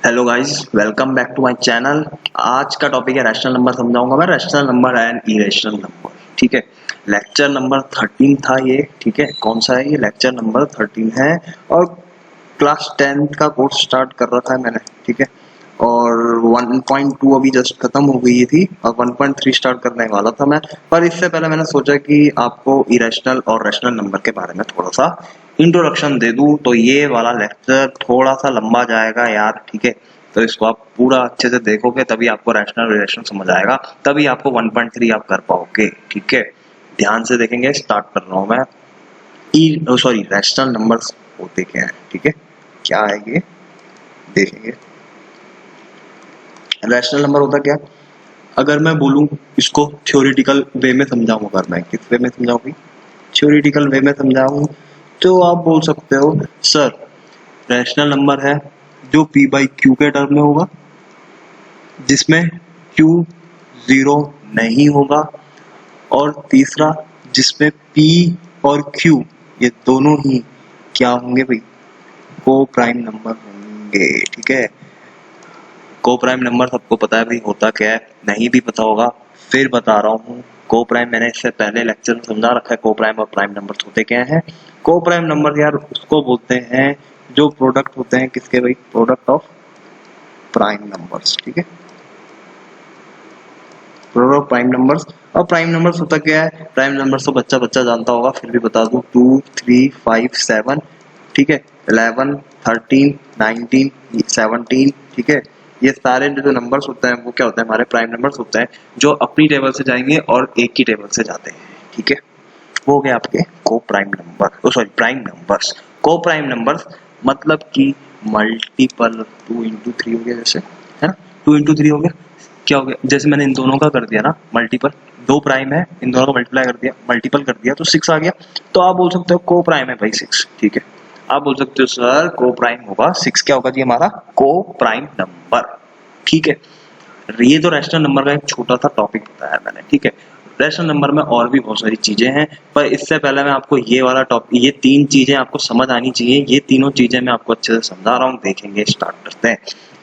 Hello guys, welcome back to my channel. आज का topic है रैशनल नंबर समझाऊंगा मैं। Rational number and irrational number, ठीक है। लेक्चर नंबर 13 था ये, ठीक है। कौन सा है ये? लेक्चर नंबर 13 है और क्लास 10th का कोर्स स्टार्ट कर रहा था मैंने, ठीक है। और 1.2 अभी जस्ट खत्म हो गई थी और 1.3 स्टार्ट करने वाला था मैं। पर इससे पहले मैंने सोचा कि आपको इरेशनल और रैशनल नंबर के बारे में थोड़ा सा इंट्रोडक्शन दे दूं, तो ये वाला लेक्चर थोड़ा सा लंबा जाएगा यार, ठीक है। तो इसको आप पूरा अच्छे से देखोगे तभी आपको रैशनल रिलेशन समझ आएगा, तभी आपको 1.3 आप कर पाओगे, ठीक है। ध्यान से देखेंगे। स्टार्ट कर रहा हूं मैं। रैशनल नंबर्स होते क्या है, ठीक है। क्या है ये देखेंगे। रैशनल नंबर होता क्या? अगर मैं बोलूं इसको थ्योरेटिकल वे में समझाऊं, अगर मैं किस वे में समझाऊं, थ्योरेटिकल वे में समझाऊं, तो आप बोल सकते हो सर रैशनल नंबर है जो p बाई क्यू के टर्म में होगा, जिसमें q जीरो नहीं होगा, और तीसरा जिसमें p और q ये दोनों ही क्या होंगे भाई? को प्राइम नंबर होंगे, ठीक है। को प्राइम नंबर सबको पता है भाई होता क्या है, नहीं भी पता होगा फिर बता रहा हूँ। को प्राइम मैंने इससे पहले लेक्चर में समझा रखा है। को प्राइम और प्राइम नंबर होते क्या हैं? को प्राइम नंबर यार उसको बोलते हैं जो प्रोडक्ट होते हैं किसके भाई? प्रोडक्ट ऑफ प्राइम नंबर्स, ठीक है। Product of prime numbers. और प्राइम नंबर्स होता क्या है? प्राइम नंबर्स तो बच्चा बच्चा जानता होगा, फिर भी बता दूं। 2 3 5 7, ठीक है। 11 13 19 17, ठीक है। ये सारे जो नंबर्स होते हैं वो क्या होते हैं? हमारे प्राइम नंबर्स होते हैं जो अपनी टेबल से जाएंगे और एक की टेबल से जाते हैं, ठीक है। वो हो गए आपके को prime number, sorry prime numbers. को प्राइम नंबर्स मतलब कि मल्टीपल 2 इंटू 3 हो गया, जैसे है ना। 2 इंटू 3 हो गया, क्या हो गया? जैसे मैंने इन दोनों का कर दिया ना मल्टीपल, दो प्राइम है, इन दोनों का मल्टीप्लाई कर दिया, मल्टीपल कर दिया तो 6 आ गया। तो आप बोल सकते हो को प्राइम है भाई 6, ठीक है। आप बोल सकते हो सर को प्राइम होगा 6, क्या होगा जी हमारा? को प्राइम नंबर, ठीक है। ये तो रैशनल नंबर का एक छोटा सा टॉपिक बताया मैंने, ठीक है। रैशनल नंबर में और भी बहुत सारी चीजें हैं, पर इससे पहले मैं आपको ये वाला टॉपिक, ये 3 चीजें आपको समझ आनी चाहिए। ये तीनों चीजें मैं आपको अच्छे से समझा रहा हूँ, देखेंगे। स्टार्ट करते हैं।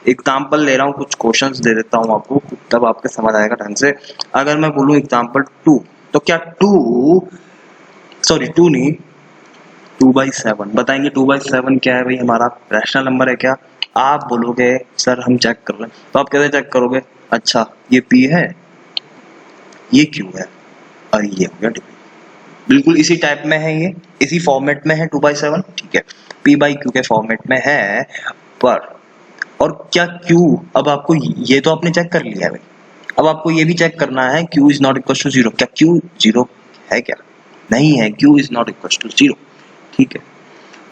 एग्जाम्पल ले रहा हूँ, कुछ क्वेश्चंस दे देता हूँ आपको, तब आपके समझ आएगा ढंग से। अगर मैं बोलूँ एग्जाम्पल 2, तो क्या 2 नहीं, 2/7 बताएंगे। 2/7 क्या है भाई? हमारा रैशनल नंबर है क्या? आप बोलोगे सर हम चेक कर रहे हैं, तो आप कैसे चेक करोगे? अच्छा ये P है, ये Q है, और ये हो गया D। बिल्कुल इसी टाइप में है, ये इसी फॉर्मेट में है 2/7, ठीक है। P बाई Q के फॉर्मेट में है, पर और क्या Q, अब आपको ये तो आपने चेक कर लिया है भाई, अब आपको ये भी चेक करना है Q is not equal to 0। क्या Q 0 है? क्या नहीं है? Q is not equal to 0, ठीक है।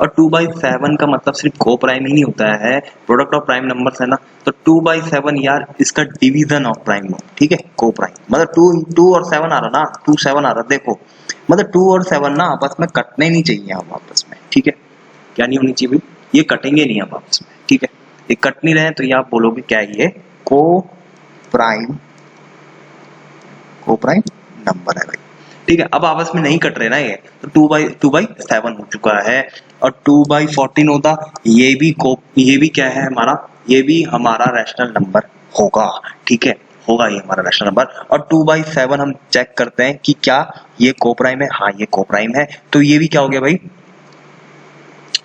और 2/7 का मतलब सिर्फ को प्राइम ही नहीं होता है, प्रोडक्ट ऑफ प्राइम नंबर्स है ना। तो 2/7 यार इसका डिवीजन ऑफ प्राइम हो, ठीक है। को प्राइम मतलब 2 और 7 आ रहा ना, 2 7 आ रहा, देखो मतलब 2 और 7 ना आपस में कटने नहीं चाहिए हम आपस में, ठीक है। क्या नहीं होनी चाहिए भाई? ये कटेंगे नहीं हम आपस में, ठीक है। ये कट नहीं रहे तो ये आप बोलोगे क्या है? ये को प्राइम, को प्राइम नंबर है भाई, ठीक है। अब आपस में नहीं कट रहे ना ये, तो 2/7 हो चुका है। और 2/14 होता, ये भी क्या है हमारा? ये भी हमारा रैशनल नंबर होगा, ठीक है। होगा ये हमारा रैशनल नंबर। और 2/7 हम चेक करते हैं कि क्या ये को प्राइम है? हाँ ये को प्राइम है, तो ये भी क्या हो गया भाई?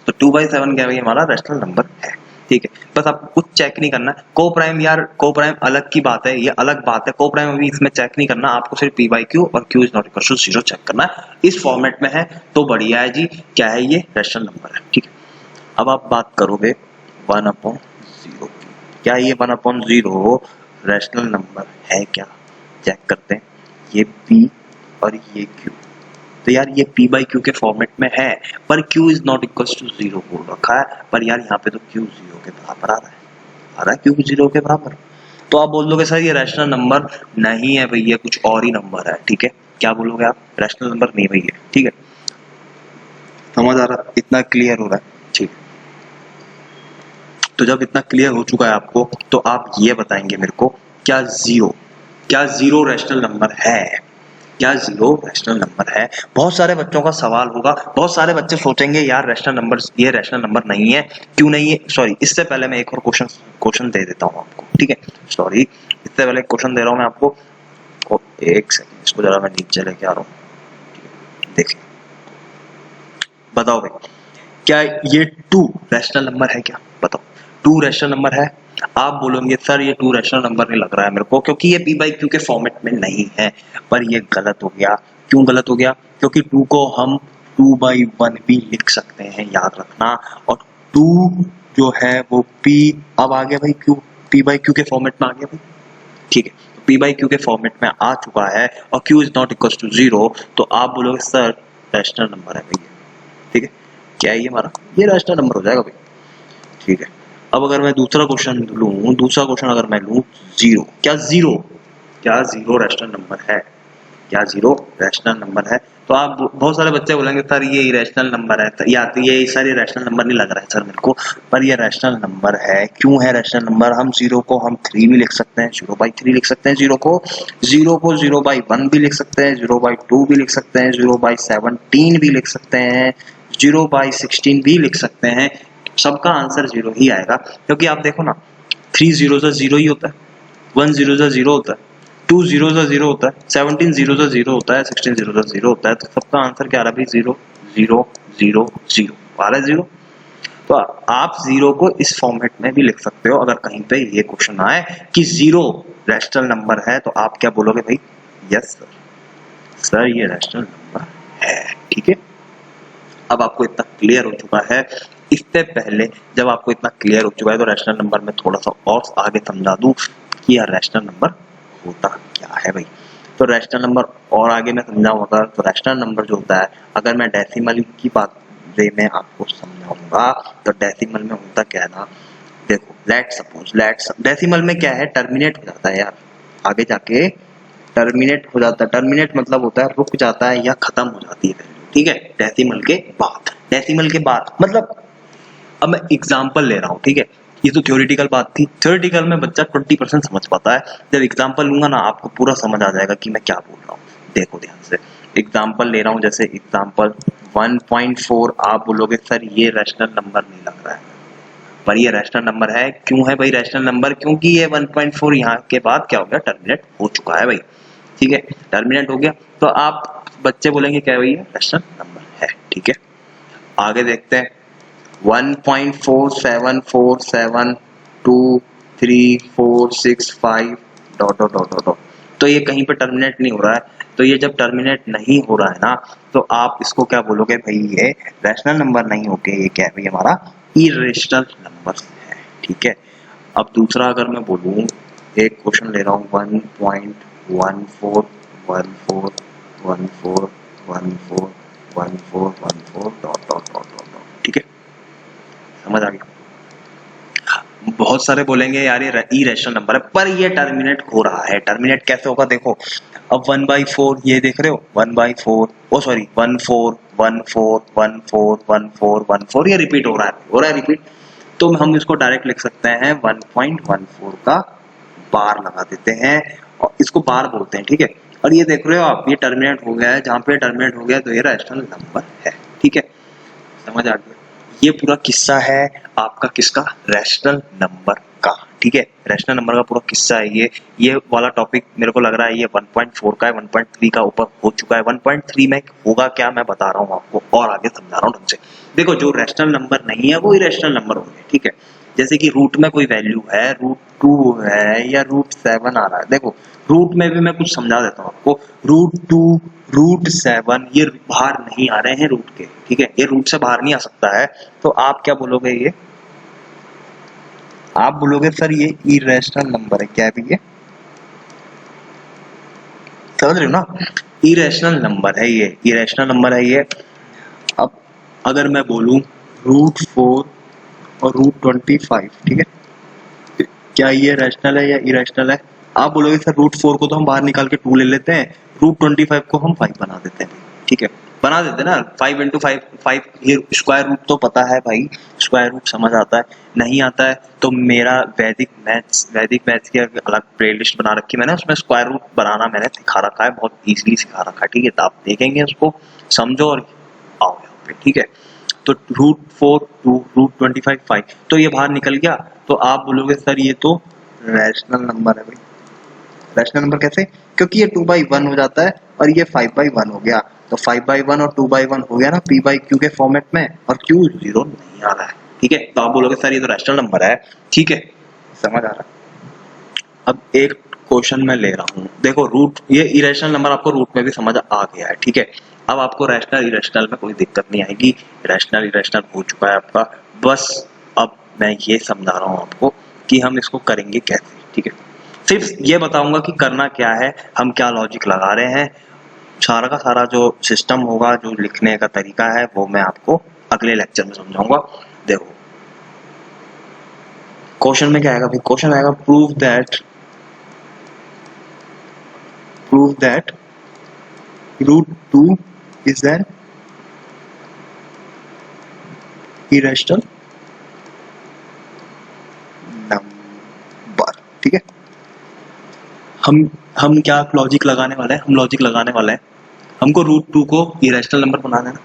तो 2/7 क्या भाई? हमारा रैशनल नंबर है, ठीक है। बस आपको कुछ चेक नहीं करना। को प्राइम यार, को प्राइम अलग की बात है, ये अलग बात है। को प्राइम अभी इसमें चेक नहीं करना, आपको सिर्फ P बाई Q और Q is not equal to 0 चेक करना है। इस फॉर्मेट में है तो बढ़िया है जी। क्या है ये? रैशनल नंबर है, ठीक है। अब आप बात करोगे 1/0 की। क्या ये 1/0 रैशनल नंबर है क्या? चेक करते हैं। ये P और ये Q, तो यार ये P बाई Q के फॉर्मेट में है, पर Q is not equal to 0 बोल रखा है। पर यार यहाँ पे तो Q 0 के बराबर आ रहा है Q 0 के बराबर। तो आप बोल दोगे सर ये रैशनल नंबर नहीं है भैया, कुछ और ही नंबर है, ठीक है। क्या बोलोगे आप? रैशनल नंबर नहीं भैया, ठीक है। समझ आ रहा? इतना क्लियर हो रहा है, ठीक है। तो जब इतना क्लियर हो चुका है आपको, तो आप ये बताएंगे मेरे को क्या जीरो रैशनल नंबर है? क्या जीरो रैशनल नंबर है? बहुत सारे बच्चों का सवाल होगा, बहुत सारे बच्चे सोचेंगे यार रैशनल नंबर, ये रैशनल नंबर नहीं है, क्यों नहीं है? सॉरी, इससे पहले मैं एक और क्वेश्चन दे देता हूँ आपको, ठीक है? सॉरी, इससे पहले क्वेश्चन दे रहा हूँ मैं आपको। एक सेकंड, इसको जरा मैं नीचे लेके आ रहा हूँ। देखिए, बताओ भाई, क्या ये टू रैशनल नंबर है? क्या बताओ, टू रैशनल नंबर है? आप बोलोगे सर ये टू रैशनल नंबर नहीं लग रहा है मेरे को, क्योंकि ये पी बाई क्यू के फॉर्मेट में नहीं है। पर ये गलत हो गया। क्यों गलत हो गया? क्योंकि टू को हम 2/1 भी लिख सकते हैं, याद रखना। और टू जो है वो पी, अब आ गया भाई क्यू, पी बाई क्यू के फॉर्मेट में आ गया भाई, ठीक है? तो पी बाई क्यू के फॉर्मेट में आ चुका है और क्यू इज नॉट इक्वल टू 0, तो आप बोलोगे सर रैशनल नंबर है भैया, ठीक है? क्या है ये हमारा? ये रैशनल नंबर हो जाएगा भाई, ठीक है? अब अगर मैं दूसरा क्वेश्चन लूं, दूसरा क्वेश्चन अगर मैं लूं, जीरो, क्या जीरो रैशनल नंबर है? क्या जीरो रैशनल नंबर है? तो आप बहुत सारे बच्चे बोलेंगे सर ये इरेशनल नंबर है, या तो ये सर ये रैशनल नंबर नहीं लग रहा है सर मेरे को, पर ये रैशनल नंबर है। क्यों है रैशनल नंबर? हम जीरो को हम 3 भी लिख सकते हैं, 0/3 लिख सकते हैं, जीरो को 0/1 भी लिख सकते हैं, 0/2 भी लिख सकते हैं, 0/17 भी लिख सकते हैं, 0/16 भी लिख सकते हैं। सबका आंसर जीरो ही आएगा, क्योंकि आप देखो ना, 3 जीरो से जीरो ही होता है, 1 जीरो से जीरो होता है, 2 जीरो से जीरो होता है, 17 जीरो से जीरो होता है, 16 जीरो से जीरो होता है। तो सबका आंसर क्या आ रहा है भाई? जीरो जीरो जीरो जीरो आ रहा है, जीरो। तो आप जीरो को इस फॉर्मेट में भी लिख सकते हो। अगर कहीं पे ये क्वेश्चन आए कि जीरो रैशनल नंबर है, तो आप क्या बोलोगे भाई? यस सर ये रैशनल नंबर है, ठीक है? अब आपको इतना क्लियर हो चुका है। इससे पहले जब आपको इतना क्लियर हो चुका है, तो रैशनल नंबर में थोड़ा सा और आगे समझा दूं कि यार रैशनल नंबर होता क्या है भाई। तो रैशनल नंबर और आगे मैं समझाऊंगा। तो रैशनल नंबर जो होता है, अगर मैं डेसिमल की बात में आपको समझाऊंगा, तो डेसिमल में होता क्या है ना, देखो लेट्स डेसिमल में क्या है, टर्मिनेट हो जाता है यार, आगे जाके टर्मिनेट हो जाता है। टर्मिनेट मतलब होता है रुक जाता है या खत्म हो जाती है वैल्यू, ठीक है? डेसिमल के बाद, डेसिमल के बाद मतलब, अब मैं एग्जांपल ले रहा हूँ, ठीक है? ये तो थ्योरेटिकल बात थी, थ्योरेटिकल में बच्चा 20% समझ पाता है। जब एग्जांपल लूंगा ना, आपको पूरा समझ आ जाएगा कि मैं क्या बोल रहा हूँ। देखो ध्यान से, एग्जांपल ले रहा हूँ, जैसे एग्जांपल 1.4। आप बोलोगे सर ये रैशनल नंबर नहीं लग रहा है, पर ये रैशनल नंबर है। क्यों है भाई रैशनल नंबर? क्योंकि ये 1.4 यहाँ के बाद क्या हो गया? टर्मिनेट हो चुका है भाई, ठीक है? टर्मिनेट हो गया, तो आप बच्चे बोलेंगे क्या भाई? रैशनल नंबर है, ठीक है? आगे देखते हैं, 1.47472345 डॉट डॉट डॉट डॉट। तो ये कहीं पे टर्मिनेट नहीं हो रहा है। तो ये जब टर्मिनेट नहीं हो रहा है ना, तो आप इसको क्या बोलोगे भाई? ये रैशनल नंबर नहीं होके ये क्या है भाई? हमारा इरेशनल नंबर है, ठीक है? अब दूसरा अगर मैं बोलूँ, एक क्वेश्चन ले रहा हूँ, 1.141414141414 डॉट डॉट डॉट डॉट, ठीक है? समझ आ गया? बहुत सारे बोलेंगे यार ये इरेशनल नंबर है, पर ये टर्मिनेट हो रहा है। टर्मिनेट कैसे होगा? देखो, अब 1/4 ये देख रहे हो, 1/4, ओ सॉरी 1414141414 ये रिपीट हो रहा है रिपीट। तो हम इसको डायरेक्ट लिख सकते हैं 1.14 का बार लगा देते हैं, और इसको बार बोलते हैं, ठीक है? और ये देख रहे हो आप, ये टर्मिनेट हो गया है, जहां पे टर्मिनेट हो गया तो ये रैशनल नंबर है, ठीक है? समझ आ गया? ये पूरा किस्सा है आपका किसका? रैशनल नंबर का, ठीक है? रैशनल नंबर का पूरा किस्सा है ये वाला टॉपिक मेरे को लग रहा है ये 1.4 का है, 1.3 का ऊपर हो चुका है। 1.3 में होगा क्या, मैं बता रहा हूँ आपको, और आगे समझा रहा हूँ ढंग से। देखो, जो रैशनल नंबर नहीं है वो इरेशनल नंबर होंगे, ठीक है? जैसे कि रूट में कोई वैल्यू है, √2 है या √7 आ रहा है। देखो, रूट में भी मैं कुछ समझा देता हूँ आपको। √2, √7 ये बाहर नहीं आ रहे हैं रूट के, ठीक है? ये रूट से बाहर नहीं आ सकता है। तो आप क्या बोलोगे? ये आप बोलोगे सर ये इरेशनल नंबर है। क्या है ये? समझ रहे हो ना? इरेशनल नंबर है ये, इरेशनल नंबर है ये। अब अगर मैं बोलूं √4 और √25, ठीक है? क्या ये रैशनल है या इरेशनल है? आप बोलोगे सर √4 को तो हम बाहर निकाल के 2 ले लेते हैं, √25 को हम 5 बना देते हैं, ठीक है? बना देते ना 5 इंटू 5 5, ये स्क्वायर रूट तो पता है भाई, स्क्वायर रूट समझ आता है। नहीं आता है तो मेरा वैदिक मैथ्स की अलग प्लेलिस्ट बना रखी है मैंने, उसमें स्क्वायर रूट बनाना मैंने सिखा रखा है, बहुत इजीली सिखा रखा है, ठीक है। तो आप देखेंगे उसको, समझो और आओ यहाँ पे, ठीक है। तो √4 2 √25 5, तो ये बाहर निकल गया। तो आप बोलोगे सर ये तो रैशनल नंबर है भाई। रैशनल नंबर कैसे? क्योंकि ये 2/1 हो जाता है और ये 5/1 हो गया। तो 5/1 और 2/1 हो गया ना p/q के फॉर्मेट में, और q 0 नहीं आ रहा है, ठीक है। तो आप बोलोगे सर ये तो रैशनल नंबर है, ठीक है, समझ आ रहा है। अब एक क्वेश्चन मैं ले रहा हूँ, देखो रूट, ये इरेशनल नंबर आपको रूट में भी समझ आ गया है, ठीक है। अब आपको रैशनल इरेशनल में कोई दिक्कत नहीं आएगी, रैशनल इरेशनल हो चुका है आपका। बस अब मैं ये समझा रहा हूँ आपको कि हम इसको करेंगे कैसे, ठीक है। सिर्फ ये बताऊंगा कि करना क्या है, हम क्या लॉजिक लगा रहे हैं, सारा का सारा जो सिस्टम होगा, जो लिखने का तरीका है, वो मैं आपको अगले लेक्चर में समझाऊंगा। देखो क्वेश्चन में क्या आएगा भाई, क्वेश्चन आएगा prove that √2 is an irrational number, ठीक है। हम क्या लॉजिक लगाने वाले हैं, हम लॉजिक लगाने वाले हैं, हमको √2 को इरेशनल नंबर बनाना है ना।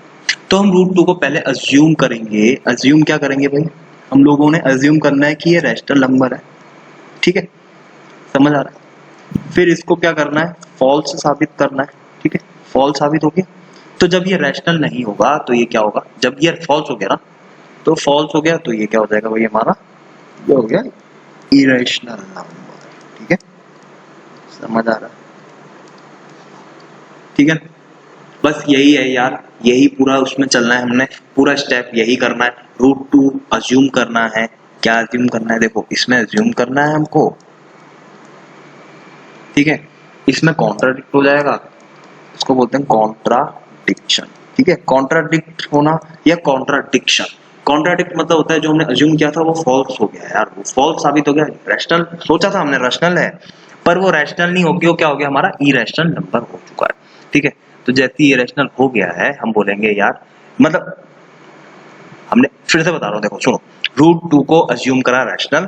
तो हम √2 को पहले अज्यूम करेंगे। अज्यूम क्या करेंगे भाई, हम लोगों ने अज्यूम करना है कि ये रैशनल नंबर है, ठीक है, समझ आ रहा है। फिर इसको क्या करना है, फॉल्स साबित करना है, ठीक है। फॉल्स साबित हो गया, तो जब ये रैशनल नहीं होगा तो ये क्या होगा, जब ये फॉल्स हो गया ना, तो फॉल्स हो गया तो ये क्या हो जाएगा भाई हमारा, ये हो गया इरेशनल नंबर, ठीक है, समझ आ रहा है, ठीक है। बस यही है यार, यही पूरा उसमें चलना है, हमने पूरा स्टेप यही करना है। √2 अज्यूम करना है, क्या अज्यूम करना है, देखो इसमें अज्यूम करना है हमको, ठीक है। इसमें कॉन्ट्राडिक्ट हो जाएगा, इसको बोलते हैं कॉन्ट्राडिक्शन, ठीक है। कॉन्ट्राडिक्ट होना या कॉन्ट्राडिक्शन, कॉन्ट्राडिक्ट मतलब होता है जो हमने अज्यूम किया था वो फॉल्स हो गया यार, वो फॉल्स साबित हो गया। रैशनल सोचा था हमने रैशनल है, पर वो रैशनल नहीं हो गया, वो क्या हो गया हमारा इरेशनल नंबर हो चुका है, ठीक है। तो जैसे ही इरेशनल हो गया है, हम बोलेंगे यार, मतलब हमने फिर से बता रहा हूँ, देखो सुनो, √2 को अज्यूम करा रैशनल,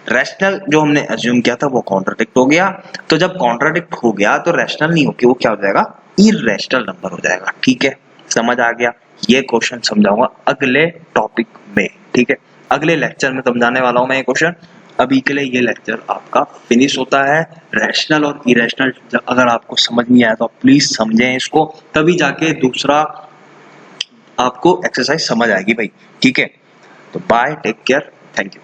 रैशनल जो हमने अज्यूम किया था वो कॉन्ट्राडिक्ट हो गया। तो जब कॉन्ट्राडिक्ट हो गया तो रैशनल नहीं होके वो क्या हो जाएगा, इरेशनल नंबर हो जाएगा, ठीक है, समझ आ गया। ये क्वेश्चन समझाऊंगा अगले टॉपिक में, ठीक है, अगले लेक्चर में समझाने वाला हूं मैं ये क्वेश्चन। अभी के लिए ये लेक्चर आपका फिनिश होता है। रैशनल और इरेशनल अगर आपको समझ नहीं आया तो आप प्लीज समझें इसको, तभी जाके दूसरा आपको एक्सरसाइज समझ आएगी भाई, ठीक है। तो bye, take care, thank you.